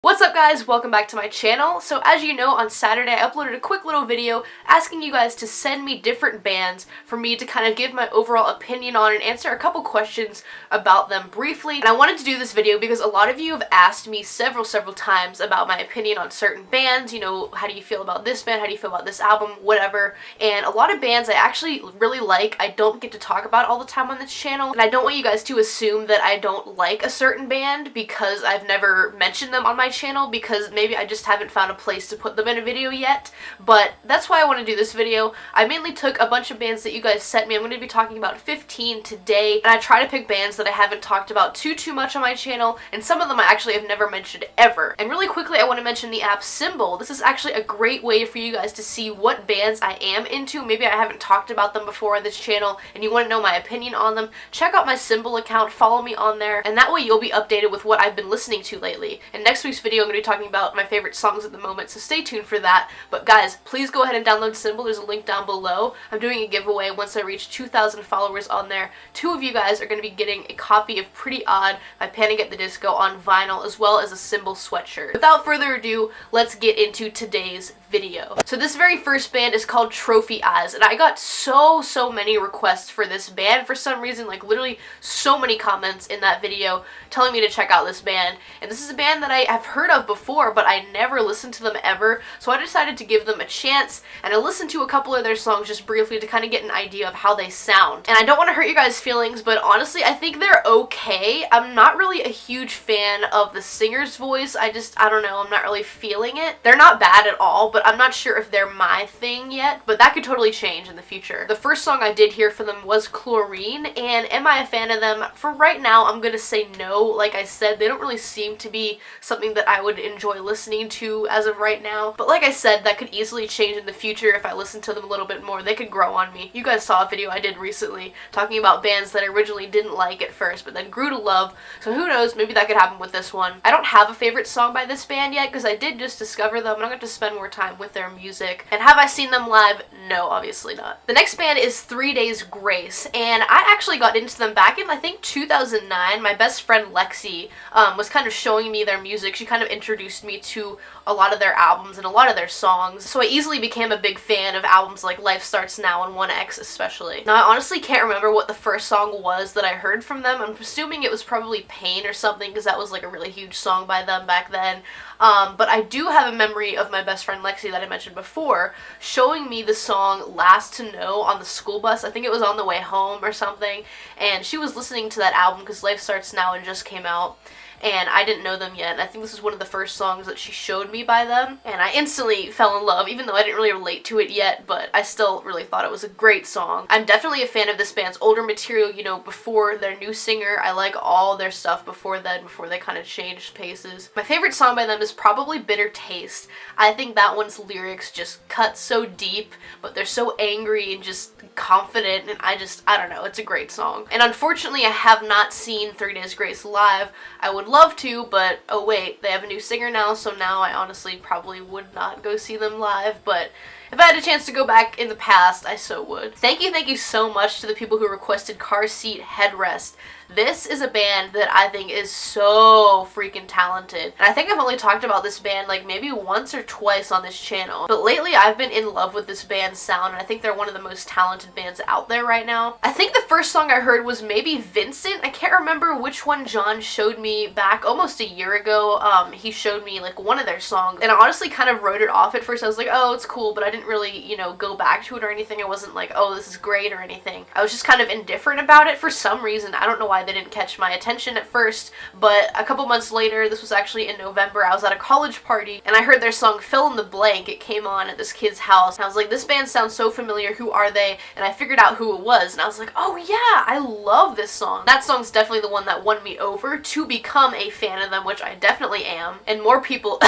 What's up guys, welcome back to my channel. So as you know, on Saturday I uploaded a quick little video asking you guys to send me different bands for me to kind of give my overall opinion on and answer a couple questions about them briefly. And I wanted to do this video because a lot of you have asked me several times about my opinion on certain bands, you know, how do you feel about this band, how do you feel about this album, whatever. And a lot of bands I actually really like, I don't get to talk about all the time on this channel, and I don't want you guys to assume that I don't like a certain band because I've never mentioned them on my channel, because maybe I just haven't found a place to put them in a video yet. But that's why I want to do this video. I mainly took a bunch of bands that you guys sent me. I'm going to be talking about 15 today, and I try to pick bands that I haven't talked about too much on my channel, and some of them I actually have never mentioned ever. And really quickly, I want to mention the app Cymbal. This is actually a great way for you guys to see what bands I am into. Maybe I haven't talked about them before on this channel and you want to know my opinion on them. Check out my Cymbal account, follow me on there, and that way you'll be updated with what I've been listening to lately. In next week's video, I'm going to be talking about my favorite songs at the moment, so stay tuned for that. But guys, please go ahead and download Cymbal. There's a link down below. I'm doing a giveaway once I reach 2,000 followers on there. 2 of you guys are going to be getting a copy of Pretty Odd by Panic at the Disco on vinyl, as well as a Cymbal sweatshirt. Without further ado, let's get into today's video. So this very first band is called Trophy Eyes, and I got so many requests for this band for some reason, like literally so many comments in that video telling me to check out this band. And this is a band that I have heard of before, but I never listened to them ever, so I decided to give them a chance, and I listened to a couple of their songs just briefly to kind of get an idea of how they sound. And I don't want to hurt you guys' feelings, but honestly I think they're okay. I'm not really a huge fan of the singer's voice. I don't know, I'm not really feeling it. They're not bad at all, but I'm not sure if they're my thing yet, but that could totally change in the future. The first song I did hear for them was Chlorine, and am I a fan of them? For right now, I'm gonna say no. Like I said, they don't really seem to be something that I would enjoy listening to as of right now, but like I said, that could easily change in the future if I listen to them a little bit more. They could grow on me. You guys saw a video I did recently talking about bands that I originally didn't like at first, but then grew to love, so who knows, maybe that could happen with this one. I don't have a favorite song by this band yet, because I did just discover them, and I'm going to spend more time with their music. And have I seen them live? No, obviously not. The next band is 3 Days Grace, and I actually got into them back in, I think, 2009. My best friend Lexi was kind of showing me their music. She kind of introduced me to a lot of their albums and a lot of their songs, so I easily became a big fan of albums like Life Starts Now and 1X especially. Now I honestly can't remember what the first song was that I heard from them. I'm assuming it was probably Pain or something, because that was like a really huge song by them back then. But I do have a memory of my best friend Lexi that I mentioned before showing me the song Last to Know on the school bus. I think it was on the way home or something, and she was listening to that album because Life Starts Now and just came out, and I didn't know them yet, and I think this is one of the first songs that she showed me by them, and I instantly fell in love, even though I didn't really relate to it yet, but I still really thought it was a great song. I'm definitely a fan of this band's older material, you know, before their new singer. I like all their stuff before then, before they kind of changed paces. My favorite song by them is probably Bitter Taste. I think that one's lyrics just cut so deep, but they're so angry and just confident, and I don't know, it's a great song. And unfortunately I have not seen 3 Days Grace live. I would love to, but oh wait, they have a new singer now, so now I honestly probably would not go see them live, but if I had a chance to go back in the past, I so would. Thank you so much to the people who requested Car Seat Headrest. This is a band that I think is so freaking talented. And I think I've only talked about this band like maybe once or twice on this channel. But lately I've been in love with this band's sound, and I think they're one of the most talented bands out there right now. I think the first song I heard was maybe Vincent. I can't remember which one John showed me back almost a year ago. He showed me like one of their songs, and I honestly kind of wrote it off at first. I was like, oh, it's cool, but I didn't really, you know, go back to it or anything. I wasn't like, oh, this is great or anything. I was just kind of indifferent about it for some reason. I don't know why they didn't catch my attention at first, but a couple months later, this was actually in November, I was at a college party and I heard their song Fill in the Blank. It came on at this kid's house and I was like, this band sounds so familiar, who are they? And I figured out who it was and I was like, oh yeah, I love this song. That song's definitely the one that won me over to become a fan of them, which I definitely am, and more people,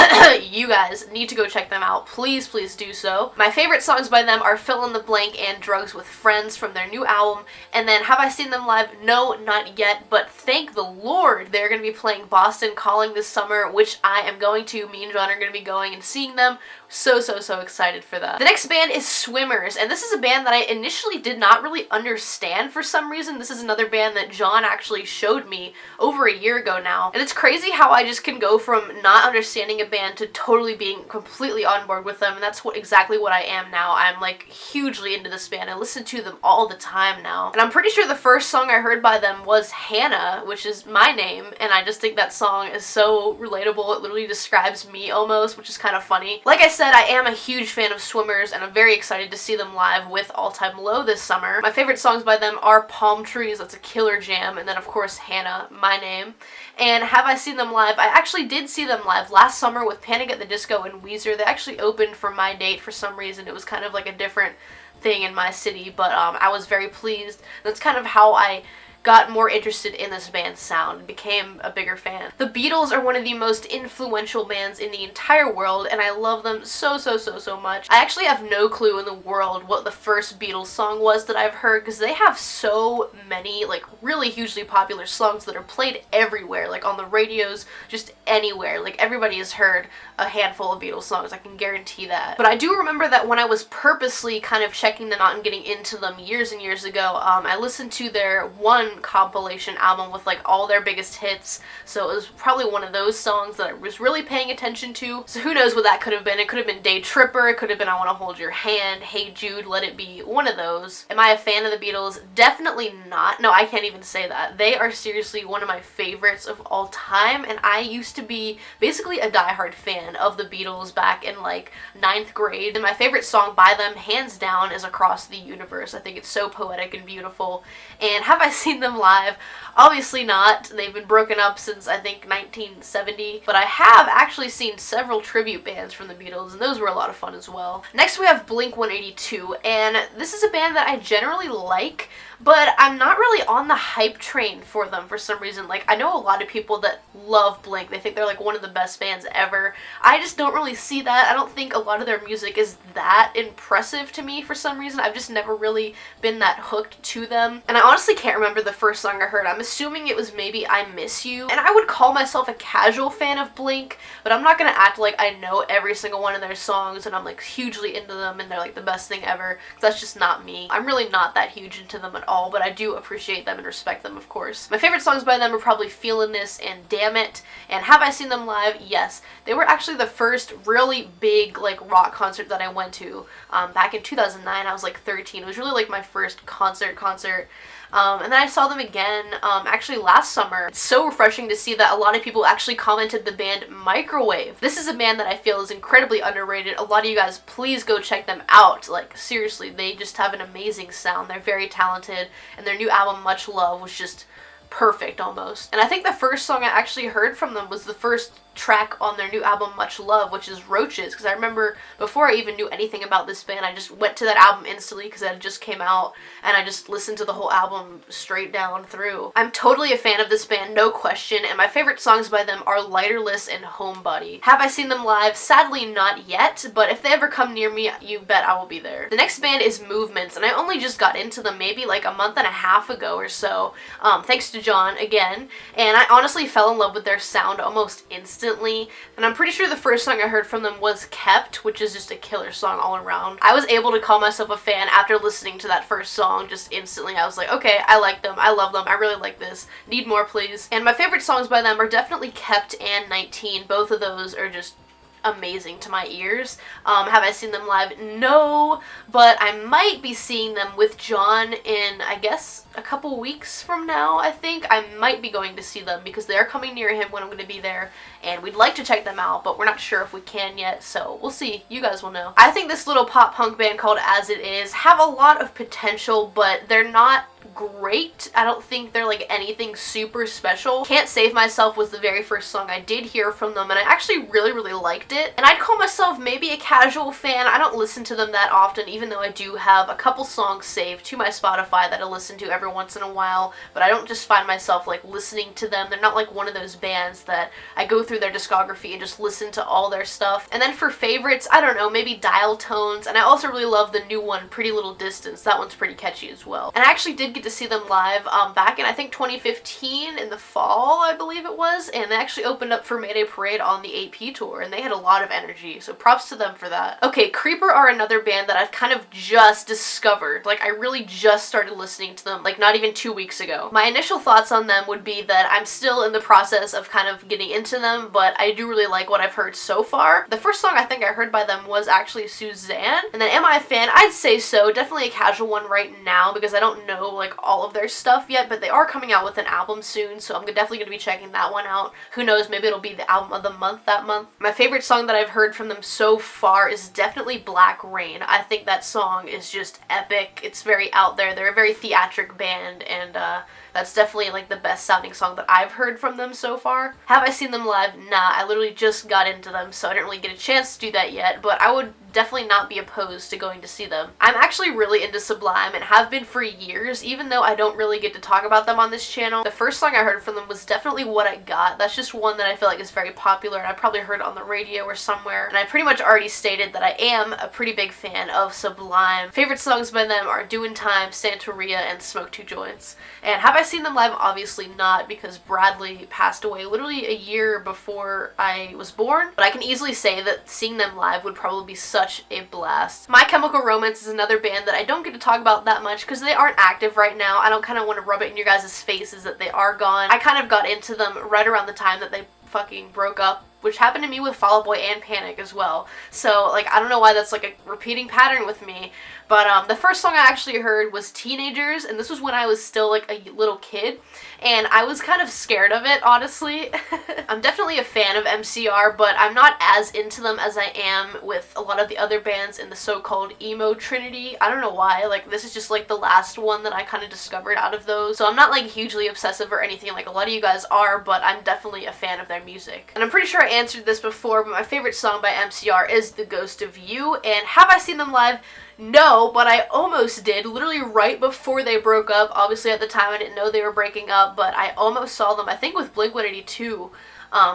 you guys, need to go check them out. Please do so. My favorite songs by them are Fill in the Blank and Drugs with Friends from their new album, and then have I seen them live? No, not yet, but thank the Lord they're going to be playing Boston Calling this summer, which I am going to. Me and John are going to be going and seeing them. So excited for that. The next band is SWMRS, and this is a band that I initially did not really understand for some reason. This is another band that John actually showed me over a year ago now, and it's crazy how I just can go from not understanding a band to totally being completely on board with them, and that's exactly what I am now. I'm like hugely into this band. I listen to them all the time now, and I'm pretty sure the first song I heard by them was Hannah, which is my name, and I just think that song is so relatable. It literally describes me almost, which is kind of funny. Like I said, I am a huge fan of SWMRS, and I'm very excited to see them live with All Time Low this summer. My favorite songs by them are Palm Trees, that's a killer jam, and then of course Hannah, my name. And have I seen them live? I actually did see them live last summer with Panic at the Disco and Weezer. They actually opened for my date for some reason. It was kind of like a different thing in my city, but I was very pleased. That's kind of how I got more interested in this band's sound and became a bigger fan. The Beatles are one of the most influential bands in the entire world, and I love them so much. I actually have no clue in the world what the first Beatles song was that I've heard, because they have so many like really hugely popular songs that are played everywhere, like on the radios, just anywhere. Like everybody has heard a handful of Beatles songs, I can guarantee that. But I do remember that when I was purposely kind of checking them out and getting into them years and years ago, I listened to their one compilation album with like all their biggest hits, so it was probably one of those songs that I was really paying attention to. So who knows what that could have been. It could have been Day Tripper, it could have been I Wanna Hold Your Hand, Hey Jude, Let It Be, one of those. Am I a fan of the Beatles? Definitely not. No, I can't even say that. They are seriously one of my favorites of all time, and I used to be basically a diehard fan of the Beatles back in like 9th grade, and my favorite song by them, hands down, is Across the Universe. I think it's so poetic and beautiful. And have I seen them live? Obviously not. They've been broken up since I think 1970, but I have actually seen several tribute bands from the Beatles, and those were a lot of fun as well. Next we have Blink-182, and this is a band that I generally like, but I'm not really on the hype train for them for some reason. Like, I know a lot of people that love Blink. They think they're like one of the best bands ever. I just don't really see that. I don't think a lot of their music is that impressive to me for some reason. I've just never really been that hooked to them. And I honestly can't remember the first song I heard. I'm assuming it was maybe I Miss You. And I would call myself a casual fan of Blink, but I'm not gonna act like I know every single one of their songs and I'm like hugely into them and they're like the best thing ever, because that's just not me. I'm really not that huge into them at all, but I do appreciate them and respect them, of course. My favorite songs by them are probably Feelin' This and Damn It. And have I seen them live? Yes. They were actually the first really big like rock concert that I went to back in 2009. I was like 13. It was really like my first concert. And then I saw them again actually last summer. It's so refreshing to see that a lot of people actually commented the band Microwave. This is a band that I feel is incredibly underrated. A lot of you guys, please go check them out. Like, seriously, they just have an amazing sound. They're very talented, and their new album Much Love was just perfect almost. And I think the first song I actually heard from them was the first track on their new album Much Love, which is Roaches, because I remember before I even knew anything about this band, I just went to that album instantly because it had just came out, and I just listened to the whole album straight down through. I'm totally a fan of this band, no question, and my favorite songs by them are Lighterless and Homebody. Have I seen them live? Sadly not yet, but if they ever come near me, you bet I will be there. The next band is Movements, and I only just got into them maybe like a month and a half ago or so, thanks to John again, and I honestly fell in love with their sound almost instantly. And I'm pretty sure the first song I heard from them was Kept, which is just a killer song all around. I was able to call myself a fan after listening to that first song just instantly. I was like, okay, I like them, I love them, I really like this. Need more, please. And my favorite songs by them are definitely Kept and 19. Both of those are just amazing to my ears. Have I seen them live? No, but I might be seeing them with John in, I guess, a couple weeks from now, I think. I might be going to see them because they're coming near him when I'm going to be there, and we'd like to check them out, but we're not sure if we can yet, so we'll see. You guys will know. I think this little pop punk band called As It Is have a lot of potential, but they're not great. I don't think they're like anything super special. Can't Save Myself was the very first song I did hear from them, and I actually really liked it. And I'd call myself maybe a casual fan. I don't listen to them that often, even though I do have a couple songs saved to my Spotify that I listen to every once in a while, but I don't just find myself like listening to them. They're not like one of those bands that I go through their discography and just listen to all their stuff. And then for favorites, I don't know, maybe Dial Tones, and I also really love the new one, Pretty Little Distance. That one's pretty catchy as well. And I actually did get to see them live back in, I think, 2015 in the fall, I believe it was, and they actually opened up for Mayday Parade on the AP tour, and they had a lot of energy, so props to them for that. Okay, Creeper are another band that I've kind of just discovered. Like, I really just started listening to them, like, not even 2 weeks ago. My initial thoughts on them would be that I'm still in the process of kind of getting into them, but I do really like what I've heard so far. The first song I think I heard by them was actually Suzanne, and then am I a fan? I'd say so. Definitely a casual one right now because I don't know like all of their stuff yet, but they are coming out with an album soon, so I'm definitely going to be checking that one out. Who knows, maybe it'll be the album of the month that month. My favorite song that I've heard from them so far is definitely Black Rain. I think that song is just epic. It's very out there. They're a very theatric band, and that's definitely like the best sounding song that I've heard from them so far. Have I seen them live? Nah, I literally just got into them, so I didn't really get a chance to do that yet, but I would definitely not be opposed to going to see them. I'm actually really into Sublime and have been for years, even though I don't really get to talk about them on this channel. The first song I heard from them was definitely What I Got. That's just one that I feel like is very popular, and I probably heard it on the radio or somewhere, and I pretty much already stated that I am a pretty big fan of Sublime. Favorite songs by them are Doin' Time, Santeria, and Smoke Two Joints. And have I seen them live? Obviously not, because Bradley passed away literally a year before I was born, but I can easily say that seeing them live would probably be such a blast. My Chemical Romance is another band that I don't get to talk about that much because they aren't active right now. I don't kind of want to rub it in your guys' faces that they are gone. I kind of got into them right around the time that they fucking broke up, which happened to me with Fall Out Boy and Panic as well. So, like, I don't know why that's like a repeating pattern with me, but the first song I actually heard was Teenagers, and this was when I was still like a little kid, and I was kind of scared of it, honestly. I'm definitely a fan of MCR, but I'm not as into them as I am with a lot of the other bands in the so-called emo trinity. I don't know why, like, this is just like the last one that I kind of discovered out of those, so I'm not like hugely obsessive or anything like a lot of you guys are, but I'm definitely a fan of their music. And I'm pretty sure I answered this before, but my favorite song by MCR is The Ghost of You, and have I seen them live? No, but I almost did, literally right before they broke up. Obviously at the time I didn't know they were breaking up, but I almost saw them, I think with Blink-182,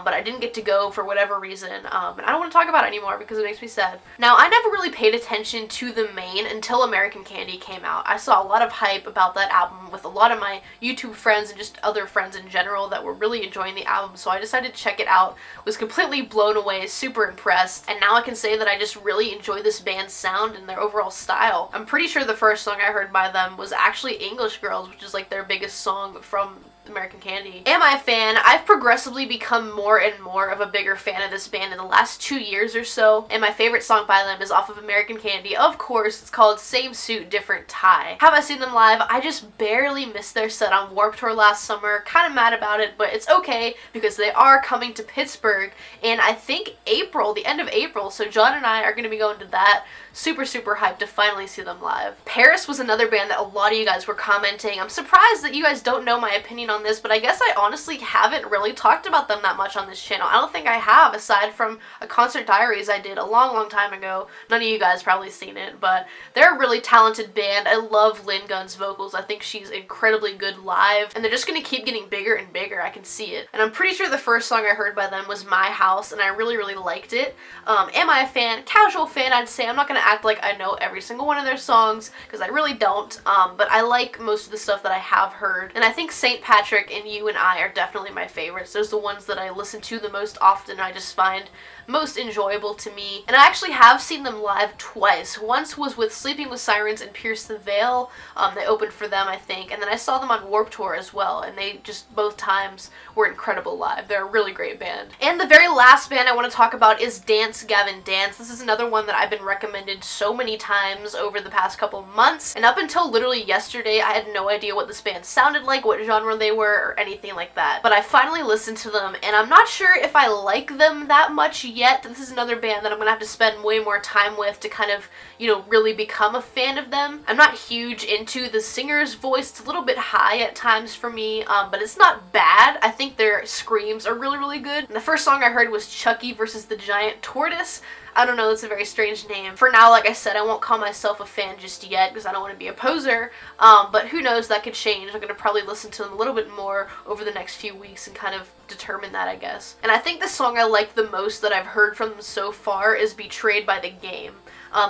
but I didn't get to go for whatever reason, and I don't want to talk about it anymore because it makes me sad. Now, I never really paid attention to the MAINE until American Candy came out. I saw a lot of hype about that album with a lot of my YouTube friends and just other friends in general that were really enjoying the album, so I decided to check it out. Was completely blown away, super impressed, and now I can say that I just really enjoy this band's sound and their overall style. I'm pretty sure the first song I heard by them was actually English Girls, which is like their biggest song from American Candy. Am I a fan? I've progressively become more and more of a bigger fan of this band in the last 2 years or so, and my favorite song by them is off of American Candy. Of course, it's called Same Suit, Different Tie. Have I seen them live? I just barely missed their set on Warped Tour last summer. Kind of mad about it, but it's okay because they are coming to Pittsburgh in, I think, April, the end of April, so John and I are going to be going to that. Super hyped to finally see them live. PVRIS was another band that a lot of you guys were commenting. I'm surprised that you guys don't know my opinion on this, but I guess I honestly haven't really talked about them that much on this channel. I don't think I have, aside from a Concert Diaries I did a long time ago. None of you guys probably seen it, but they're a really talented band. I love lιnnnen dz's vocals. I think she's incredibly good live, and they're just gonna keep getting bigger and bigger. I can see it. And I'm pretty sure the first song I heard by them was My House, and I really liked it. Am I a fan? Casual fan, I'd say. I'm not gonna act like I know every single one of their songs, because I really don't, but I like most of the stuff that I have heard, and I think St. Patrick and You and I are definitely my favorites. Those are the ones that I listen to the most often, I just find most enjoyable to me. And I actually have seen them live twice. Once was with Sleeping with Sirens and Pierce the Veil. They opened for them, I think, and then I saw them on Warped Tour as well, and they just both times were incredible live. They're a really great band. And the very last band I want to talk about is Dance Gavin Dance. This is another one that I've been recommended so many times over the past couple months, and up until literally yesterday I had no idea what this band sounded like, what genre they were, or anything like that. But I finally listened to them, and I'm not sure if I like them that much yet. This is another band that I'm gonna have to spend way more time with to kind of, you know, really become a fan of them. I'm not huge into the singer's voice. It's a little bit high at times for me, but it's not bad. I think their screams are really good. And the first song I heard was Chucky versus the Giant Tortoise. I don't know, that's a very strange name. For now, like I said, I won't call myself a fan just yet because I don't want to be a poser, but who knows, that could change. I'm going to probably listen to them a little bit more over the next few weeks and kind of determine that, I guess. And I think the song I like the most that I've heard from them so far is Betrayed by the Game.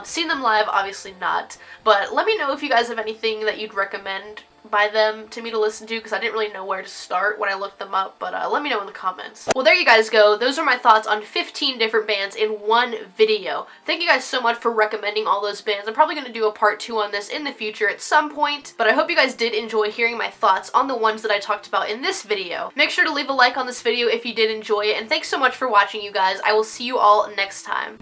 Seen them live, obviously not, but let me know if you guys have anything that you'd recommend by them to me to listen to, because I didn't really know where to start when I looked them up, but let me know in the comments. Well, there you guys go. Those are my thoughts on 15 different bands in one video. Thank you guys so much for recommending all those bands. I'm probably going to do a part 2 on this in the future at some point, but I hope you guys did enjoy hearing my thoughts on the ones that I talked about in this video. Make sure to leave a like on this video if you did enjoy it, and thanks so much for watching, you guys. I will see you all next time.